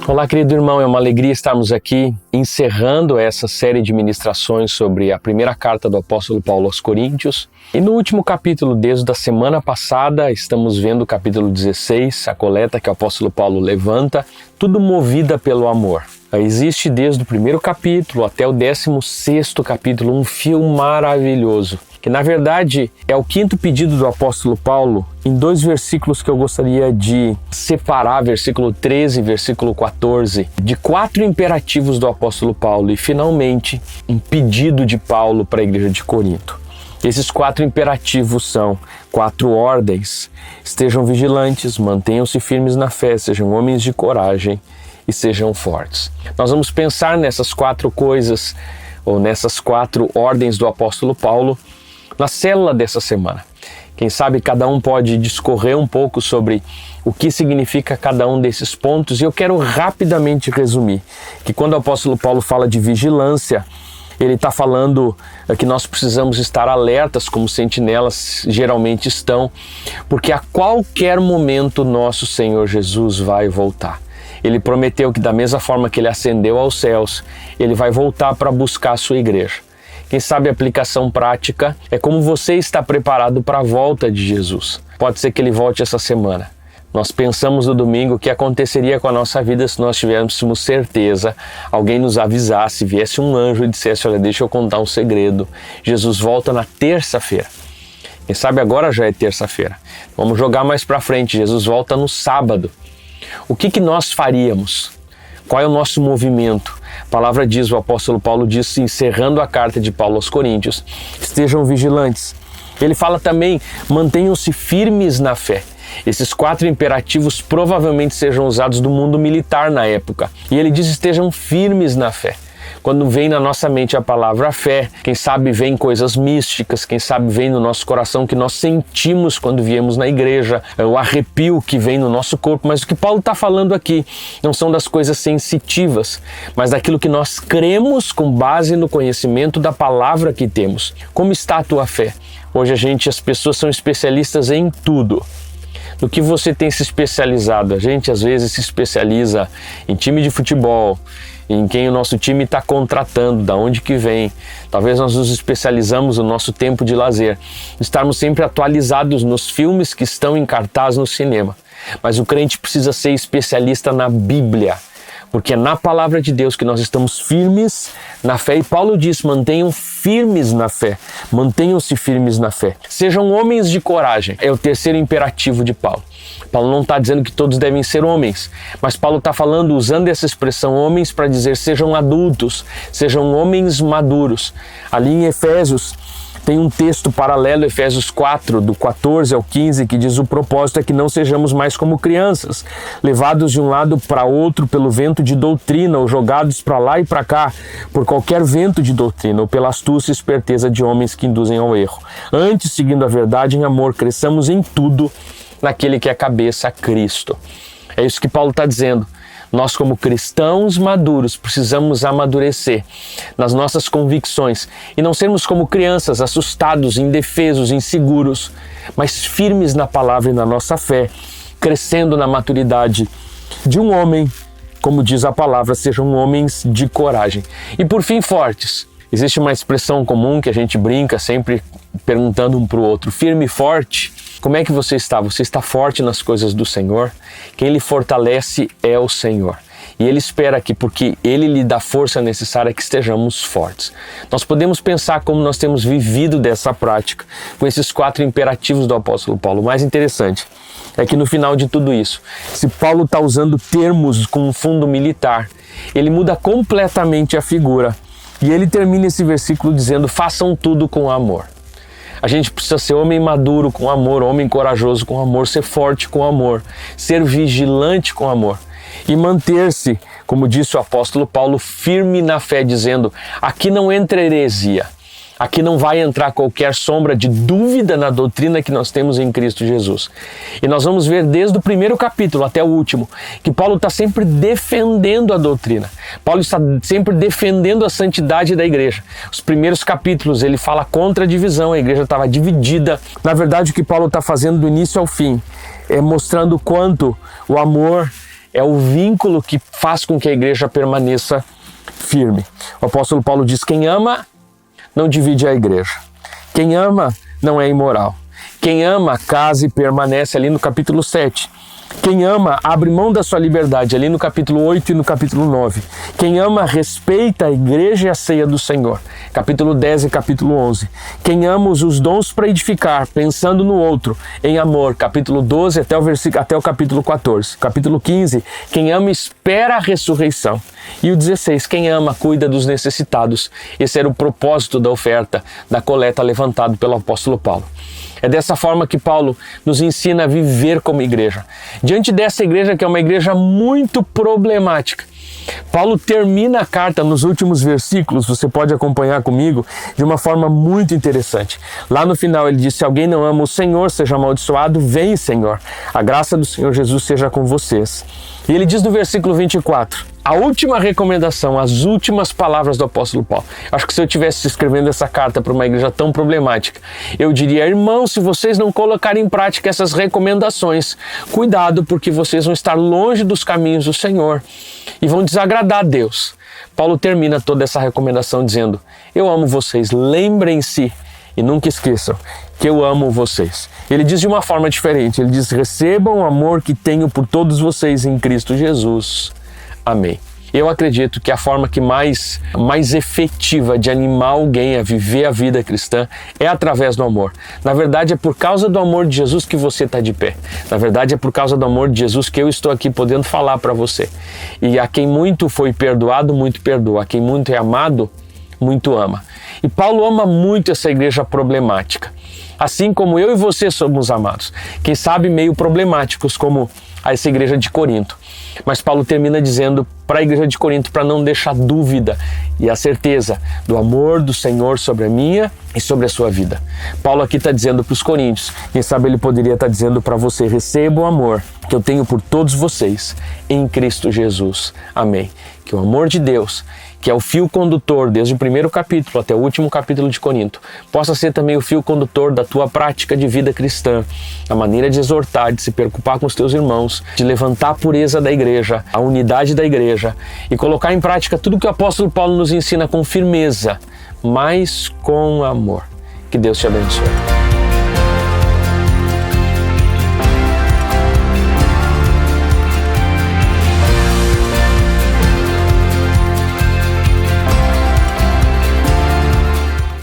Olá, querido irmão, é uma alegria estarmos aqui encerrando essa série de ministrações sobre a primeira carta do apóstolo Paulo aos Coríntios. E no último capítulo, desde a semana passada, estamos vendo o capítulo 16, a coleta que o apóstolo Paulo levanta, tudo movida pelo amor. Existe desde o primeiro capítulo até o 16º capítulo um fio maravilhoso, que na verdade é o quinto pedido do apóstolo Paulo, em dois versículos que eu gostaria de separar, versículo 13 e versículo 14, de 4 imperativos do apóstolo Paulo e finalmente um pedido de Paulo para a igreja de Corinto. Esses 4 imperativos são 4 ordens: estejam vigilantes, mantenham-se firmes na fé, sejam homens de coragem e sejam fortes. Nós vamos pensar nessas 4 coisas, ou nessas 4 ordens do apóstolo Paulo, na célula dessa semana. Quem sabe cada um pode discorrer um pouco sobre o que significa cada um desses pontos, e eu quero rapidamente resumir que quando o apóstolo Paulo fala de vigilância, ele está falando que nós precisamos estar alertas, como sentinelas geralmente estão, porque a qualquer momento nosso Senhor Jesus vai voltar. Ele prometeu que da mesma forma que ele ascendeu aos céus, ele vai voltar para buscar a sua igreja. Quem sabe a aplicação prática é como você está preparado para a volta de Jesus. Pode ser que ele volte essa semana. Nós pensamos no domingo o que aconteceria com a nossa vida se nós tivéssemos certeza, alguém nos avisasse, viesse um anjo e dissesse: olha, deixa eu contar um segredo, Jesus volta na terça-feira. Quem sabe agora já é terça-feira. Vamos jogar mais para frente, Jesus volta no sábado. O que nós faríamos? Qual é o nosso movimento? A palavra diz, o apóstolo Paulo disse, encerrando a carta de Paulo aos Coríntios: estejam vigilantes. Ele fala também, mantenham-se firmes na fé. Esses 4 imperativos provavelmente sejam usados do mundo militar na época. E ele diz: estejam firmes na fé. Quando vem na nossa mente a palavra fé, quem sabe vem coisas místicas, quem sabe vem no nosso coração que nós sentimos quando viemos na igreja, o arrepio que vem no nosso corpo. Mas o que Paulo está falando aqui não são das coisas sensitivas, mas daquilo que nós cremos com base no conhecimento da palavra que temos. Como está a tua fé? Hoje as pessoas são especialistas em tudo. No que você tem se especializado? A gente às vezes se especializa em time de futebol, em quem o nosso time está contratando, da onde que vem. Talvez nós nos especializamos no nosso tempo de lazer, estarmos sempre atualizados nos filmes que estão em cartaz no cinema. Mas o crente precisa ser especialista na Bíblia, porque é na palavra de Deus que nós estamos firmes na fé. E Paulo diz: mantenham firmes na fé, mantenham-se firmes na fé. Sejam homens de coragem, é o terceiro imperativo de Paulo. Paulo não está dizendo que todos devem ser homens, mas Paulo está falando, usando essa expressão homens, para dizer sejam adultos, sejam homens maduros. Ali em Efésios tem um texto paralelo, Efésios 4, do 14 ao 15, que diz: o propósito é que não sejamos mais como crianças, levados de um lado para outro pelo vento de doutrina, ou jogados para lá e para cá por qualquer vento de doutrina, ou pela astúcia e esperteza de homens que induzem ao erro. Antes, seguindo a verdade em amor, cresçamos em tudo naquele que é a cabeça, Cristo. É isso que Paulo está dizendo. Nós, como cristãos maduros, precisamos amadurecer nas nossas convicções e não sermos como crianças, assustados, indefesos, inseguros, mas firmes na palavra e na nossa fé, crescendo na maturidade de um homem, como diz a palavra, sejam homens de coragem. E por fim, fortes. Existe uma expressão comum que a gente brinca sempre perguntando um para o outro: firme e forte. Como é que você está? Você está forte nas coisas do Senhor? Quem lhe fortalece é o Senhor. E Ele espera que, porque Ele lhe dá força necessária, que estejamos fortes. Nós podemos pensar como nós temos vivido dessa prática, com esses 4 imperativos do apóstolo Paulo. O mais interessante é que no final de tudo isso, se Paulo está usando termos com um fundo militar, ele muda completamente a figura. E ele termina esse versículo dizendo: façam tudo com amor. A gente precisa ser homem maduro com amor, homem corajoso com amor, ser forte com amor, ser vigilante com amor e manter-se, como disse o apóstolo Paulo, firme na fé, dizendo: aqui não entra heresia, aqui não vai entrar qualquer sombra de dúvida na doutrina que nós temos em Cristo Jesus. E nós vamos ver desde o primeiro capítulo até o último que Paulo está sempre defendendo a doutrina. Paulo está sempre defendendo a santidade da igreja. Os primeiros capítulos ele fala contra a divisão, a igreja estava dividida. Na verdade, o que Paulo está fazendo do início ao fim é mostrando quanto o amor é o vínculo que faz com que a igreja permaneça firme. O apóstolo Paulo diz: quem ama não divide a igreja. Quem ama não é imoral. Quem ama casa e permanece, ali no capítulo 7. Quem ama abre mão da sua liberdade, ali no capítulo 8 e no capítulo 9. Quem ama respeita a igreja e a ceia do Senhor, capítulo 10 e capítulo 11. Quem ama usa os dons para edificar, pensando no outro, em amor, capítulo 12 até o capítulo 14. Capítulo 15, quem ama espera a ressurreição. E o 16, quem ama cuida dos necessitados. Esse era o propósito da oferta, da coleta levantado pelo apóstolo Paulo. É dessa forma que Paulo nos ensina a viver como igreja. Diante dessa igreja, que é uma igreja muito problemática, Paulo termina a carta nos últimos versículos, você pode acompanhar comigo, de uma forma muito interessante. Lá no final ele diz: se alguém não ama o Senhor, seja amaldiçoado. Vem, Senhor, a graça do Senhor Jesus seja com vocês. E ele diz no versículo 24, a última recomendação, as últimas palavras do apóstolo Paulo. Acho que se eu estivesse escrevendo essa carta para uma igreja tão problemática, eu diria: irmãos, se vocês não colocarem em prática essas recomendações, cuidado, porque vocês vão estar longe dos caminhos do Senhor e vão desagradar a Deus. Paulo termina toda essa recomendação dizendo: eu amo vocês, lembrem-se e nunca esqueçam que eu amo vocês. Ele diz de uma forma diferente, ele diz: recebam o amor que tenho por todos vocês em Cristo Jesus. Amém. Eu acredito que a forma que mais efetiva de animar alguém a viver a vida cristã é através do amor. Na verdade, é por causa do amor de Jesus que você está de pé. Na verdade, é por causa do amor de Jesus que eu estou aqui podendo falar para você. E a quem muito foi perdoado, muito perdoa. A quem muito é amado, muito ama. E Paulo ama muito essa igreja problemática. Assim como eu e você somos amados. Quem sabe meio problemáticos, como essa igreja de Corinto. Mas Paulo termina dizendo para a igreja de Corinto para não deixar dúvida e a certeza do amor do Senhor sobre a minha e sobre a sua vida. Paulo aqui está dizendo para os coríntios, quem sabe ele poderia estar dizendo para você: receba o amor que eu tenho por todos vocês em Cristo Jesus. Amém. Que o amor de Deus, que é o fio condutor desde o primeiro capítulo até o último capítulo de Corinto, possa ser também o fio condutor da tua prática de vida cristã, a maneira de exortar, de se preocupar com os teus irmãos, de levantar a pureza da igreja, a unidade da igreja e colocar em prática tudo que o apóstolo Paulo nos ensina com firmeza, mas com amor. Que Deus te abençoe.